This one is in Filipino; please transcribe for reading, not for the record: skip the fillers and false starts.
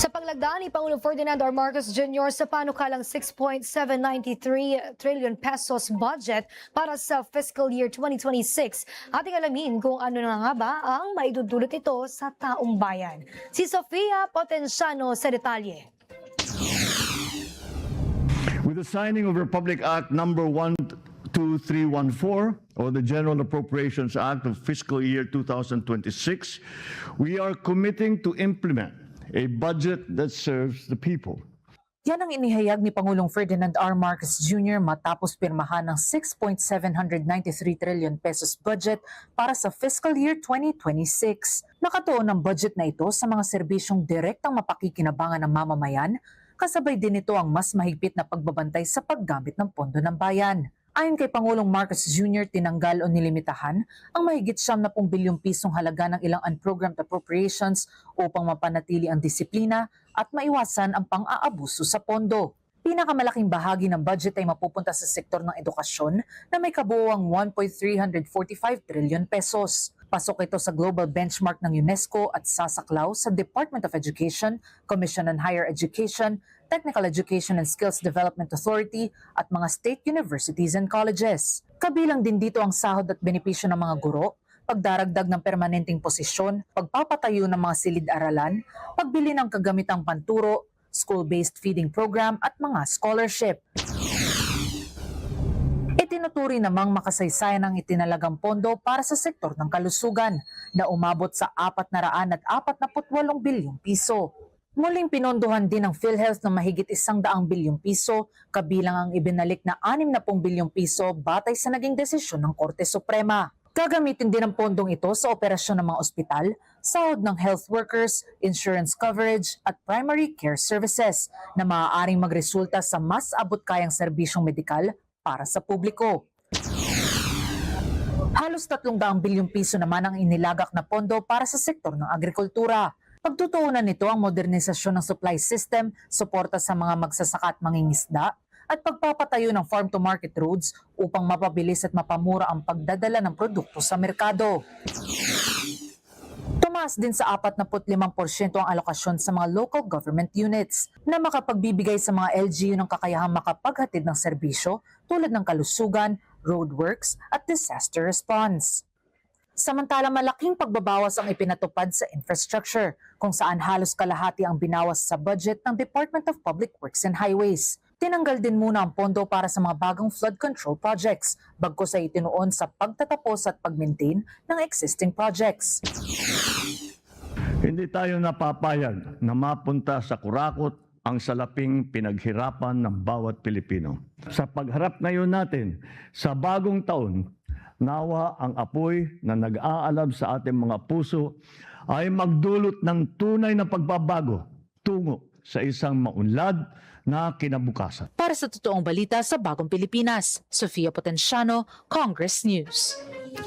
Sa paglagdaan ni Pangulong Ferdinand R. Marcos Jr. sa panukalang 6.793 trillion pesos budget para sa fiscal year 2026, ating alamin kung ano na nga ba ang maidudulot ito sa taong bayan. Si Sofia Potenciano sa detalye. With the signing of Republic Act number 12314, or the General Appropriations Act of Fiscal Year 2026, we are committing to implement a budget that serves the people. Yan ang inihayag ni Pangulong Ferdinand R. Marcos Jr. matapos pirmahan ng 6.793 trillion pesos budget para sa fiscal year 2026. Nakatuon ang budget na ito sa mga serbisyong direktang mapakikinabangan ng mamamayan, kasabay din ito ang mas mahigpit na pagbabantay sa paggamit ng pondo ng bayan. Ayon kay Pangulong Marcos Jr., tinanggal o nilimitahan ang mahigit 70 bilyong pisong halaga ng ilang unprogrammed appropriations upang mapanatili ang disiplina at maiwasan ang pang-aabuso sa pondo. Pinakamalaking bahagi ng budget ay mapupunta sa sektor ng edukasyon na may kabuuang 1.345 trillion pesos. Pasok ito sa global benchmark ng UNESCO at sasaklaw sa Department of Education, Commission on Higher Education, Technical Education and Skills Development Authority at mga state universities and colleges. Kabilang din dito ang sahod at benepisyo ng mga guro, pagdaragdag ng permanenteng posisyon, pagpapatayo ng mga silid-aralan, pagbili ng kagamitang panturo, school-based feeding program at mga scholarship. Itinuturi namang makasaysayan ang itinalagang pondo para sa sektor ng kalusugan na umabot sa 448 bilyong piso. Muling pinondohan din ng PhilHealth ng mahigit 100 bilyong piso, kabilang ang ibinalik na 60 bilyong piso batay sa naging desisyon ng Korte Suprema. Gagamitin din ang pondong ito sa operasyon ng mga ospital, sahod ng health workers, insurance coverage at primary care services na maaaring magresulta sa mas abot-kayang serbisyong medikal para sa publiko. Halos 300 bilyong piso naman ang inilagak na pondo para sa sektor ng agrikultura. Pagtutuunan nito ang modernisasyon ng supply system, suporta sa mga magsasaka at mangingisda, at pagpapatayo ng farm-to-market roads upang mapabilis at mapamura ang pagdadala ng produkto sa merkado. Tumaas din sa 45% ang alokasyon sa mga local government units na makapagbibigay sa mga LGU ng kakayahang makapaghatid ng serbisyo tulad ng kalusugan, roadworks at disaster response. Samantala, malaking pagbabawas ang ipinatupad sa infrastructure, kung saan halos kalahati ang binawas sa budget ng Department of Public Works and Highways. Tinanggal din muna ang pondo para sa mga bagong flood control projects, bagkus ay itinuon sa pagtatapos at pag-maintain ng existing projects. Hindi tayo napapayag na mapunta sa kurakot ang salaping pinaghirapan ng bawat Pilipino. Sa pagharap ngayon natin sa bagong taon, nawa ang apoy na nag-aalab sa ating mga puso ay magdulot ng tunay na pagbabago tungo sa isang maunlad na kinabukasan. Para sa totoong balita sa Bagong Pilipinas, Sofia Potenciano, Congress News.